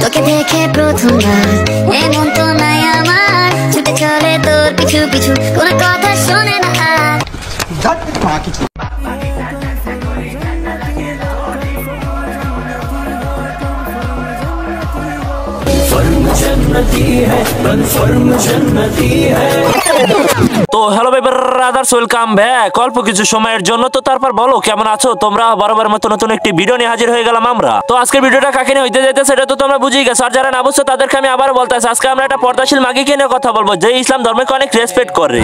তোকে দেখে প্রথমবার এমন তো নাই আমার, ছুটে চলে তোর পিছু পিছু, কোনো কথা শোনে না আর। তো হ্যালো ব্রাদার্স, ওয়েলকাম ব্যাক। অল্প কিছু সময়ের জন্য তো তারপর বলো কেমন আছো তোমরা। বরাবর মতো নতুন একটি ভিডিও নিয়ে হাজির হয়ে গেলাম আমরা। তো আজকের ভিডিওটা কাকে নিয়ে হইতে যাইতে সেটা তো তোমরা বুঝেই গেছো। আর যারা না বুঝছো তাদেরকে আমি আবার বলতেছি, আজকে আমরা একটা পর্দাশীল মাগিকে নিয়ে কথা বলবো, যে ইসলাম ধর্মকে অনেক রেসপেক্ট করে।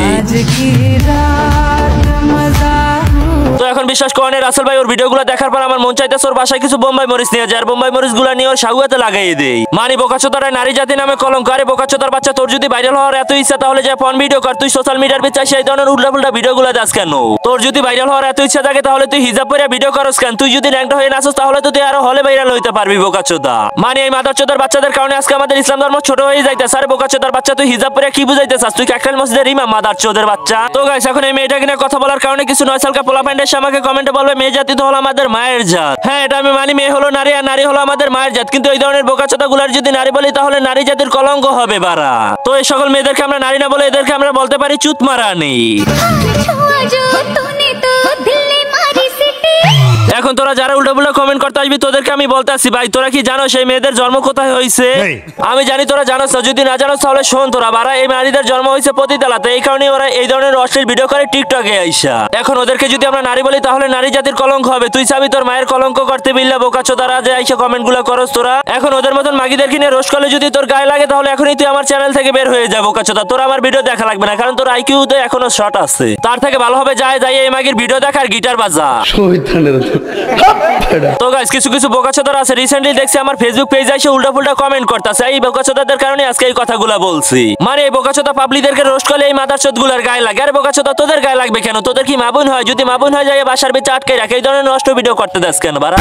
তো এখন বিশ্বাস করেন রাসেল ভাই ওর ভিডিওগুলো দেখার পর আমার মন চাইতেছে ওর বাসায় কিছু বোম্বাই মরিচ নিয়ে যায়, আর বোম্বাই মরিচ গুলা নিয়ে ওর সাগুয়াতে লাগাই দেই। মানে বোকাচোদারা নারী জাতি নামে কলঙ্ক। আরে বোকাচোদার বাচ্চা, তোর যদি ভাইরাল হওয়ার এত ইচ্ছা তাহলে যে ফোন ভিডিও কর, তুই সোশ্যাল মিডিয়ার ভিতরে সেই ধরনের উল্টাপাল্টা ভিডিওগুলো দাস কেন? তোর যদি ভাইরাল হওয়ার এত ইচ্ছা থাকে তাহলে তুই হিজাব পরে ভিডিও করস কেন? তুই যদি র্যাঙ্কড হয়ে নাচস তাহলে তো তুই আরো হলে ভাইরাল হইতে পারবি বোকাচোদা। মানে এই মাদারচোদার বাচ্চাদের কারণে আজকে আমাদের ইসলাম ধর্ম ছোট হয়ে যাইতেছে। আরে বোকাচোদার বাচ্চা, তুই হিজাব পরে কি বুঝাইতে চাস? তুই কাকরাইল মসজিদের ইমাম মাদারচোদের বাচ্চা। তো গাইস, এখন এই মেয়েটাকে নিয়ে কথা বলার কারণে কিছু নয় সালকা পোলাপাইন্ড এসে আমাকে কমেন্টে বলবে মেয়ে জাতি তো হলো আমাদের মায়ের জাত। হ্যাঁ, এটা আমি মানি, মেয়ে হলো নারী আর নারী হলো আমাদের মায়ের জাত। কিন্তু এই ধরনের বোকাচোদা গুলার যদি নারী বলি তাহলে নারী জাতির কলঙ্ক হবে বারা। তো এই সকল মেয়েদেরকে আমরা নারী না বলে এদেরকে আমরা বলতে পারি চুতমারানি। এখন তোরা যারা উল্টাপুল্টা কমেন্ট করতে আসবি তোদেরকে আমি বলতে আসি, ভাই তোরা কি জানো সেই মেয়েদের জন্ম কোথায় হয়েছে? আমি জানি তোরা জানোস না, যদি না জানোস তাহলে শোন তোরা বারা, এই নারীদের জন্ম হয়েছে পতিতালাতে। এই কারণে ওরা এই ধরনের অশ্লীল ভিডিও করে টিকটকে আইসা। এখন ওদেরকে যদি আমরা নারী বলি তাহলে নারী জাতির কলঙ্ক হবে। তুই চাবি তোর মায়ের কলঙ্ক করতে বিল্লা বোকাচোদারা যে আইসা কমেন্ট গুলো করস তোরা। এখন ওদের মতন মাগিদেরকে নিয়ে রোস্ট করলে যদি তোর গায়ে লাগে তাহলে এখনই তুই আমার চ্যানেল থেকে বের হয়ে যা বোকাচোদা। তোর আমার ভিডিও দেখা লাগবে না, কারণ তোর আইকিউ তে এখনো শর্ট আছে। তার থেকে ভালো হবে যাই এই মাগির ভিডিও দেখার গিটার বাজা। তো গাইস, কিছু কিছু বোকাচোদারা আছে, রিসেন্টলি দেখছি আমার ফেসবুক পেজে এসে উল্টাপুল্টা কমেন্ট করতেছে। এই বোকাচোদাদের কারণে আজকে এই কথাগুলো বলছি। মানে এই বোকাচোদা পাবলিকদেরকে রোস্ট করলে এই মাদারচোদগুলার গায়ে লাগে। আর বোকাচোদা তোদের গায়ে লাগবে কেন? তোদের কি মাবুন হয়? যদি মাবুন হয় যায় বাসার ভিতরে আটকে রাখে, এই ধরনের নষ্ট ভিডিও করতে দাস কেন বারা?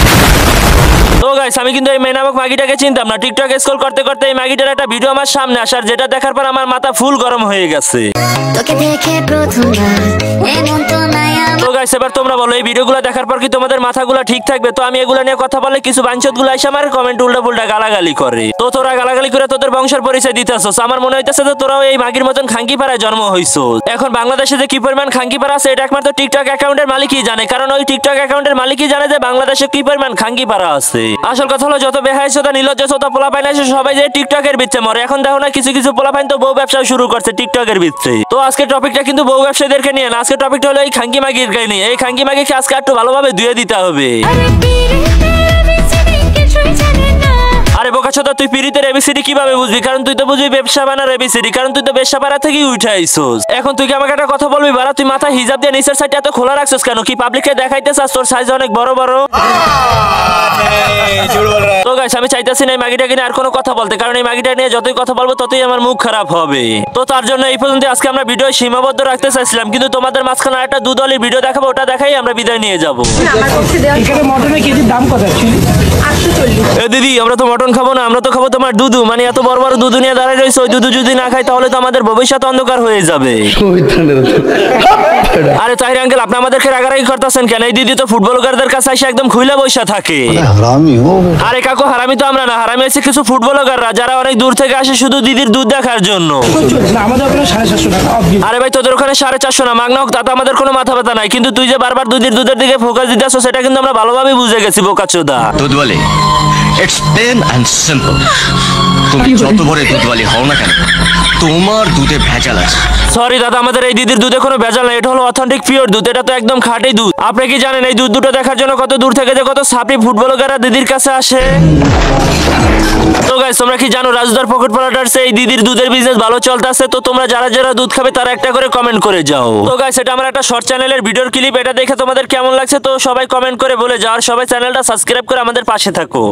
তো গাইস, আমি কিন্তু এই মেয়ে নামক মাগিটাকে চিনতাম না। টিকটক স্ক্রল করতে করতে এই মাগিটার একটা ভিডিও আমার সামনে আসার, যেটা দেখার পর আমার মাথা ফুল গরম হয়ে গেছে। তোকে দেখে প্রথমবার এমন তো নাই আমার। তো গাইস, এবার তোমরা বলো এই ভিডিওগুলো দেখার পর কি তোমাদের মাথাগুলো ঠিক থাকবে? তো আমি এগুলো নিয়ে কথা বললে কিছু বাঞ্চতগুলো এসে আমার কমেন্ট উল্টাপুল্টা গালাগালি করে। তো তোরা গালাগালি করে তোদের বংশের পরিচয় দিতেছস। আমার মনে হইতেছে যে তোরাও এই মাগির মতন খাঙ্কিপাড়ায় জন্ম হইছো। এখন বাংলাদেশে যে কি পরিমাণ খাঙ্কিপাড়া আছে এটা একমাত্র টিকটক অ্যাকাউন্টের মালিকই জানে, কারণ ওই টিকটক অ্যাকাউন্টের মালিকই জানে যে বাংলাদেশে কি পরিমাণ খাঙ্কিপাড়া আছে। আসল কথা হলো যত বেহাইছতা নির্লজ্জতা পোলাপাইন আছে সবাই যে টিকটকের বিচ্ছে মরে। এখন দেখো না কিছু কিছু পোলাপাইন তো বউ ব্যবসা শুরু করছে টিকটকের বিচ্ছে। তো আজকে টপিকটা কিন্তু বউ ব্যবসায়ীদেরকে নিয়ে না, আজকে টপিকটা হলো এই খাঙ্কি মাগিরকে নিয়ে। এই খাঙ্কি মাগিকে আজকে একটু ভালোভাবে ধুয়ে দিতে হবে। আরে বোকাচোদা, তুই পিরিতের এবিসিডি কিভাবে বুঝবি? কারণ তুই তো বুঝবি ব্যবসা বানার এবিসিডি, কারণ তুই তো ব্যবসা পাড়া থেকেই উঠে আইছস। এখন তুই কি আমাকে একটা কথা বলবি বারা? তুই মাথা হিজাব দিয়ে নিচের সাইডটা এত খোলা রাখছস কেন? কি পাবলিককে দেখাইতে চাস তোর সাইজ অনেক বড় বড়? তো গাইস, আমি চাইতেছি না এই মাগিটাকে নিয়ে আর কোনো কথা বলতে, কারণ এই মাগিটা নিয়ে যতই কথা বলবো ততই আমার মুখ খারাপ হবে। তো তার জন্য এই পর্যন্ত আজকে আমরা ভিডিও সীমাবদ্ধ রাখতে চাইছিলাম, কিন্তু তোমাদের মাঝখানে একটা দুদলের ভিডিও দেখাবো, ওটা দেখাই আমরা বিদায় নিয়ে যাবো। দিদি, আমরা তো মটন খাবো না, আমরা তো খাবো তোমার দুধু। মানে এত বড় বড় দুধু নিয়ে দাঁড়ায় রয়েছে, ওই দুধু যদি না খাই তাহলে তো আমাদের ভবিষ্যৎ অন্ধকার হয়ে যাবে। আরে তাহির আঙ্কেল, আপনি আমাদেরকে রাগারাগি করতেছেন কেন? এই দিদি তো ফুটবলারদের কাছে এসে একদম খুইলা বসে থাকে। আরে কাকু, হারামি তো আমরা না, হারামি আছে কিছু ফুটবলাররা যারা অনেক দূর থেকে আসে শুধু দিদির দুধ দেখার জন্য। আরে ভাই, তোদের ওখানে 450 না, মাগনা হোক তাতে আমাদের কোনো মাথা ব্যথা নাই, কিন্তু তুই যে বারবার দুধের দিকে ফোকাস দিতেছ সেটা কিন্তু আমরা ভালোভাবে বুঝে গেছি বোকাচোদা। দুধ বলে ইটস প্লেন এন্ড সিম্পল। তুমি যত বড় দুধওয়ালি হও না কেন, তোমার দুধে ভেজাল আছে। সরি দাদা, আমাদের এই দিদির দুধে কোনো ভেজাল নাই, এটা হলো অথেন্টিক পিওর দুধ, এটা তো একদম খাঁটি দুধ। আপনি কি জানেন এই দুধ দুটো দেখার জন্য কত দূর থেকে যে কত সাপি ফুটবলাররা দিদির কাছে আসে? তো গাইস, তোমরা কি জানো রাজদার পকেট পলাটার্স এই দিদির দুধের বিজনেস ভালো চলতেছে? তো তোমরা যারা যারা দুধ খাবে তারা একটা করে কমেন্ট করে যাও। তো গাইস, এটা আমার একটা শর্ট চ্যানেলের ভিডিওর ক্লিপ, এটা দেখে তোমাদের কেমন লাগছে তো সবাই কমেন্ট করে বলে যাও, আর সবাই চ্যানেলটা সাবস্ক্রাইব করে আমাদের পাশে থাকো।